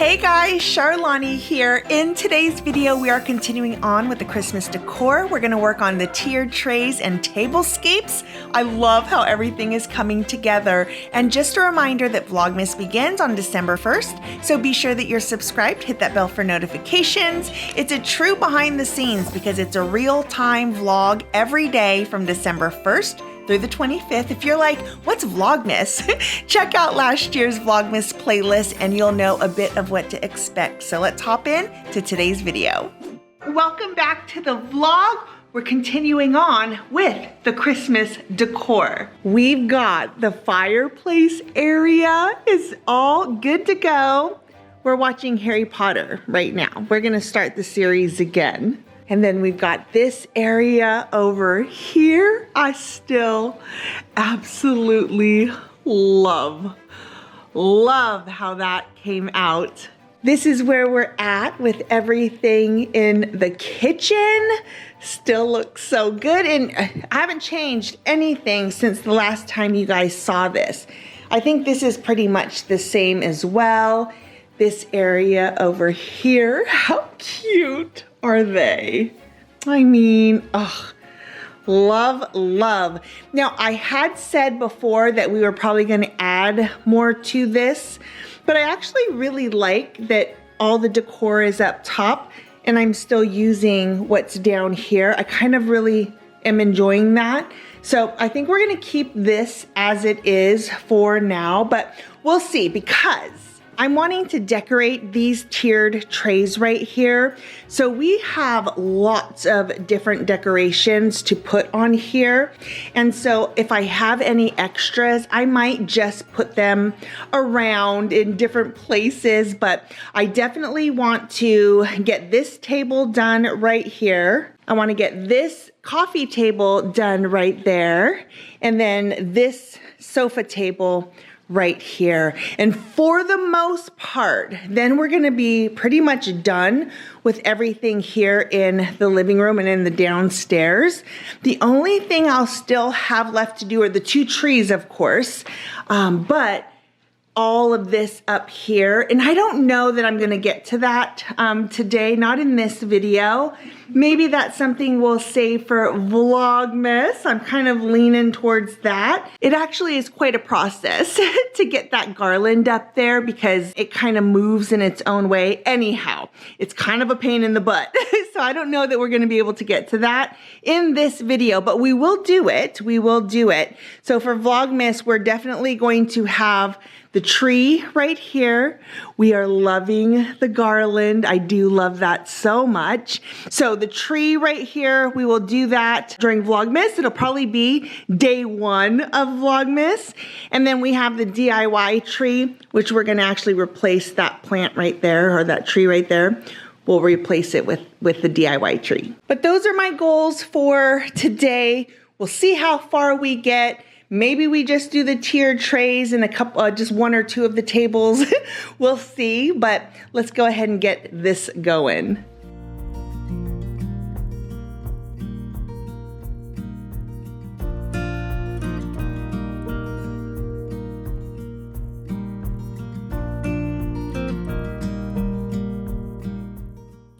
Hey guys, Charlani here. In today's video, we are continuing on with the Christmas decor. We're gonna work on the tiered trays and tablescapes. I love how everything is coming together. And just a reminder that Vlogmas begins on December 1st, so be sure that you're subscribed, hit that bell for notifications. It's a true behind the scenes because it's a real-time vlog every day from December 1st through the 25th. If you're like, what's Vlogmas? Check out last year's Vlogmas playlist and you'll know a bit of what to expect. So let's hop in to today's video. Welcome back to the vlog. We're continuing on with the Christmas decor. We've got the fireplace area is all good to go. We're watching Harry Potter right now. We're gonna start the series again. And then we've got this area over here. I still absolutely love how that came out. This is where we're at with everything in the kitchen. Still looks so good. And I haven't changed anything since the last time you guys saw this. I think this is pretty much the same as well. This area over here, how cute are they? I mean, oh, love. Now, I had said before that we were probably gonna add more to this, but I actually really like that all the decor is up top and I'm still using what's down here. I kind of really am enjoying that. So I think we're gonna keep this as it is for now, but we'll see because I'm wanting to decorate these tiered trays right here. So we have lots of different decorations to put on here. And so if I have any extras, I might just put them around in different places, but I definitely want to get this table done right here. I want to get this coffee table done right there. And then this sofa table right here. And for the most part, then we're gonna be pretty much done with everything here in the living room and in the downstairs. The only thing I'll still have left to do are the two trees, of course, but all of this up here. And I don't know that I'm gonna get to that today, not in this video. Maybe that's something we'll save for Vlogmas. I'm kind of leaning towards that. It actually is quite a process to get that garland up there because it kind of moves in its own way. Anyhow, it's kind of a pain in the butt. So I don't know that we're gonna be able to get to that in this video, but we will do it. We will do it. So for Vlogmas, we're definitely going to have the tree right here. We are loving the garland. I do love that so much. So the tree right here, we will do that during Vlogmas. It'll probably be day one of Vlogmas. And then we have the DIY tree, which we're gonna actually replace that plant right there, or that tree right there. We'll replace it with the DIY tree. But those are my goals for today. We'll see how far we get. Maybe we just do the tiered trays and a couple, just one or two of the tables. We'll see, but let's go ahead and get this going.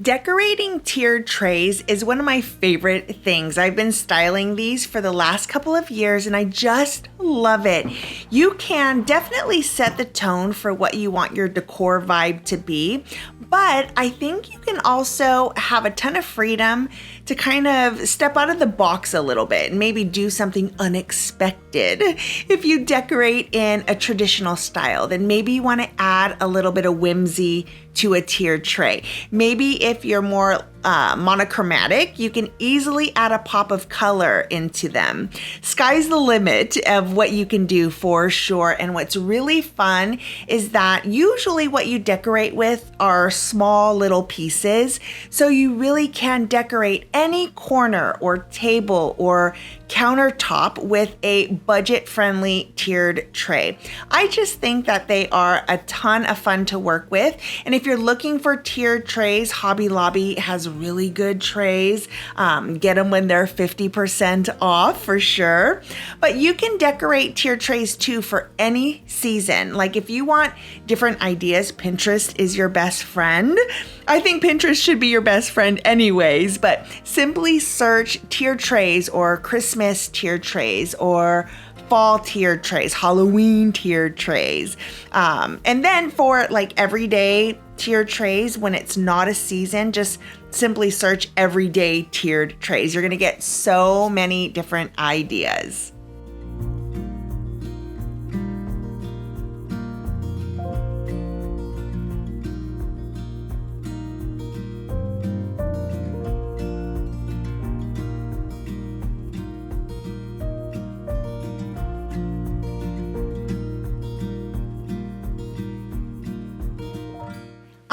Decorating tiered trays is one of my favorite things. I've been styling these for the last couple of years and I just love it. You can definitely set the tone for what you want your decor vibe to be, but I think you can also have a ton of freedom to kind of step out of the box a little bit and maybe do something unexpected. If you decorate in a traditional style, then maybe you want to add a little bit of whimsy to a tiered tray. Maybe if you're more monochromatic, you can easily add a pop of color into them. Sky's the limit of what you can do for sure. And what's really fun is that usually what you decorate with are small little pieces. So you really can decorate any corner or table or countertop with a budget-friendly tiered tray. I just think that they are a ton of fun to work with. And if you're looking for tiered trays, Hobby Lobby has really good trays. Get them when they're 50% off for sure. But you can decorate decorate tier trays too for any season. Like if you want different ideas, Pinterest is your best friend. I think Pinterest should be your best friend anyways, but simply search tier trays or Christmas tier trays or fall tiered trays, Halloween tiered trays. And then for like everyday tiered trays, when it's not a season, just simply search everyday tiered trays. You're gonna get so many different ideas.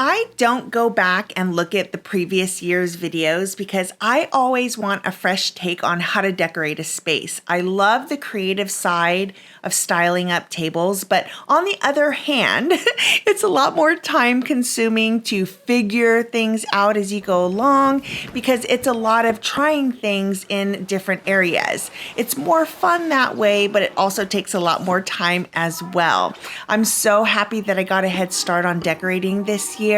I don't go back and look at the previous year's videos because I always want a fresh take on how to decorate a space. I love the creative side of styling up tables, but on the other hand, it's a lot more time consuming to figure things out as you go along because it's a lot of trying things in different areas. It's more fun that way, but it also takes a lot more time as well. I'm so happy that I got a head start on decorating this year.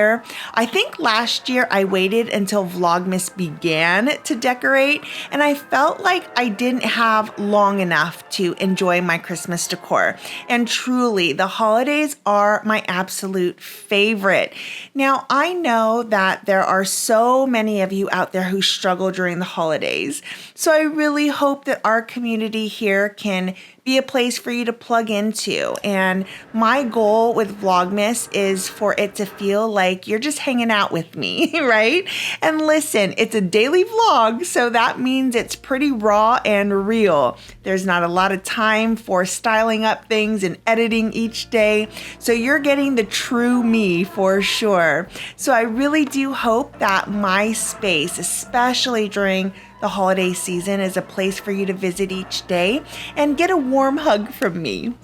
I think last year I waited until Vlogmas began to decorate, and I felt like I didn't have long enough to enjoy my Christmas decor. And truly, the holidays are my absolute favorite. Now, I know that there are so many of you out there who struggle during the holidays, so I really hope that our community here can be a place for you to plug into. And my goal with Vlogmas is for it to feel like you're just hanging out with me, right? And listen, it's a daily vlog, so that means it's pretty raw and real. There's not a lot of time for styling up things and editing each day, so you're getting the true me for sure. So I really do hope that my space, especially during the holiday season, is a place for you to visit each day and get a warm hug from me.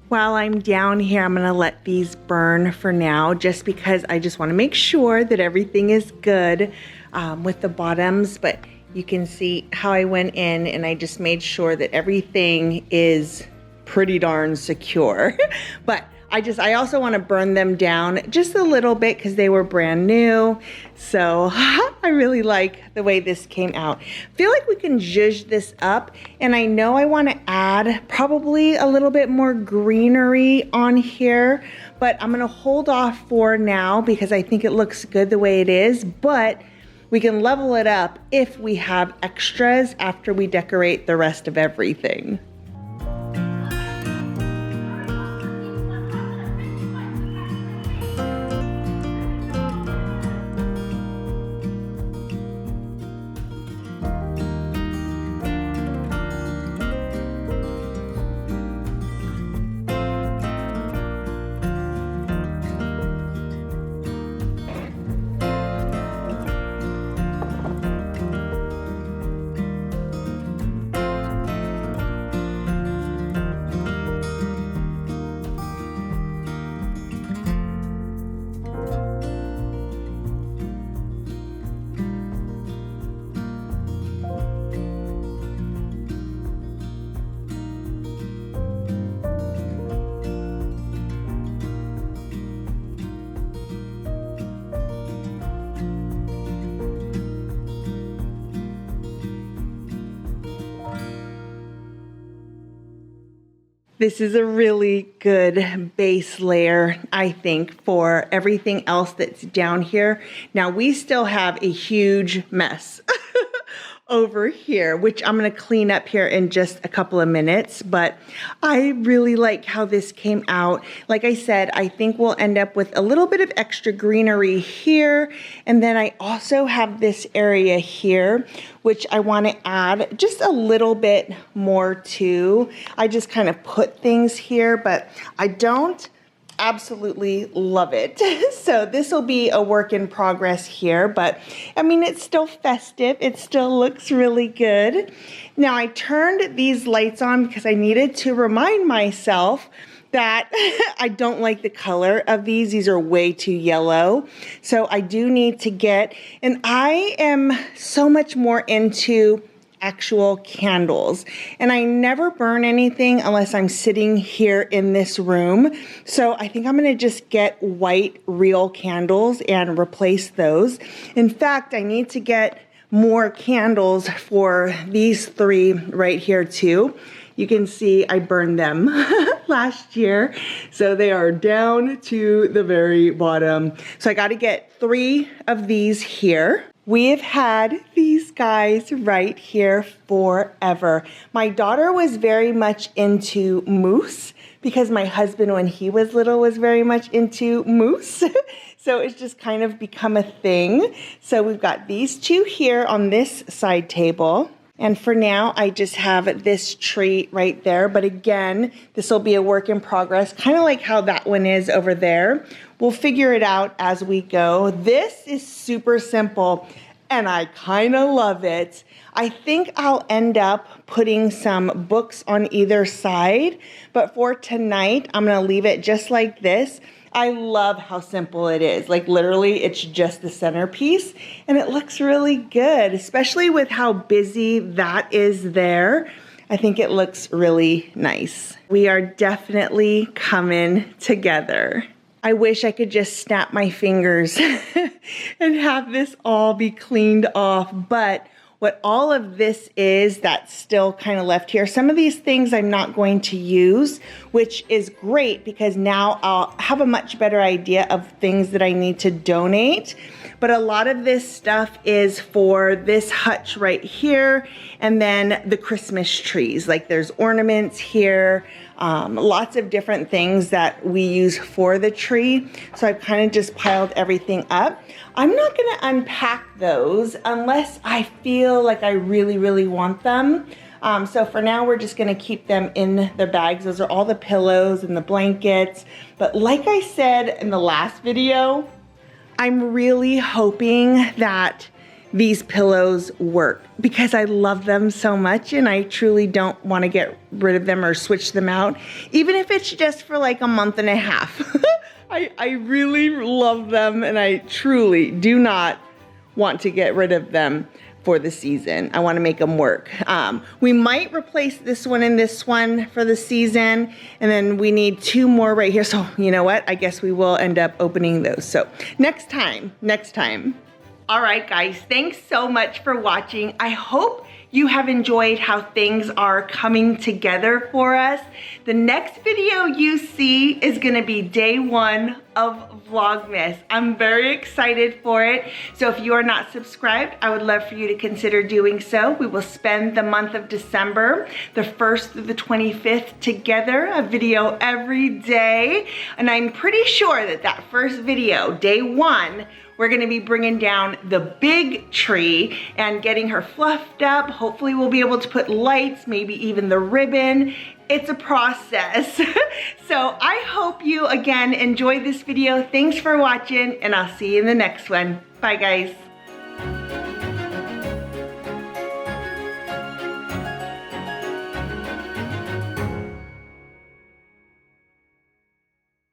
While I'm down here, I'm gonna let these burn for now, just because I just wanna make sure that everything is good with the bottoms, but you can see how I went in and I just made sure that everything is pretty darn secure. But I also want to burn them down just a little bit because they were brand new. So I really like the way this came out. Feel like we can zhuzh this up, and I know I want to add probably a little bit more greenery on here, but I'm going to hold off for now because I think it looks good the way it is, but we can level it up if we have extras after we decorate the rest of everything. This is a really good base layer, I think, for everything else that's down here. Now, we still have a huge mess over here, which I'm going to clean up here in just a couple of minutes, but I really like how this came out. Like I said, I think we'll end up with a little bit of extra greenery here, and then I also have this area here, which I want to add just a little bit more to. I just kind of put things here, but I don't absolutely love it. So this will be a work in progress here, but I mean, it's still festive. It still looks really good. Now I turned these lights on because I needed to remind myself that I don't like the color of these. These are way too yellow. So I do need to get, and I am so much more into actual candles, and I never burn anything unless I'm sitting here in this room. So I think I'm gonna just get white real candles and replace those. In fact, I need to get more candles for these 3 right here too. You can see I burned them last year, so they are down to the very bottom. So I got to get 3 of these here. We have had these guys right here forever. My daughter was very much into mousse because my husband, when he was little, was very much into mousse. So it's just kind of become a thing. So we've got these 2 here on this side table. And for now, I just have this tree right there. But again, this will be a work in progress, kind of like how that one is over there. We'll figure it out as we go. This is super simple, and I kind of love it. I think I'll end up putting some books on either side, but for tonight, I'm gonna leave it just like this. I love how simple it is. Like literally, it's just the centerpiece, and it looks really good, especially with how busy that is there. I think it looks really nice. We are definitely coming together. I wish I could just snap my fingers and have this all be cleaned off, but what all of this is that's still kind of left here. Some of these things I'm not going to use, which is great because now I'll have a much better idea of things that I need to donate. But a lot of this stuff is for this hutch right here, and then the Christmas trees. Like there's ornaments here, lots of different things that we use for the tree. So I've kind of just piled everything up. I'm not gonna unpack those unless I feel like I really, really want them. So for now, we're just gonna keep them in the bags. Those are all the pillows and the blankets. But like I said in the last video, I'm really hoping that these pillows work because I love them so much and I truly don't want to get rid of them or switch them out, even if it's just for like a month and a half. I really love them and I truly do not want to get rid of them for the season. I want to make them work. We might replace this one and this one for the season, and then we need 2 more right here. So you know what? I guess we will end up opening those. So next time. All right, guys, thanks so much for watching. I hope you have enjoyed how things are coming together for us. The next video you see is gonna be day 1 of Vlogmas. I'm very excited for it. So if you are not subscribed, I would love for you to consider doing so. We will spend the month of December, the 1st through the 25th together, a video every day. And I'm pretty sure that that first video, day 1, we're gonna be bringing down the big tree and getting her fluffed up. Hopefully we'll be able to put lights, maybe even the ribbon. It's a process. So I hope you, again, enjoyed this video. Thanks for watching, and I'll see you in the next one. Bye, guys.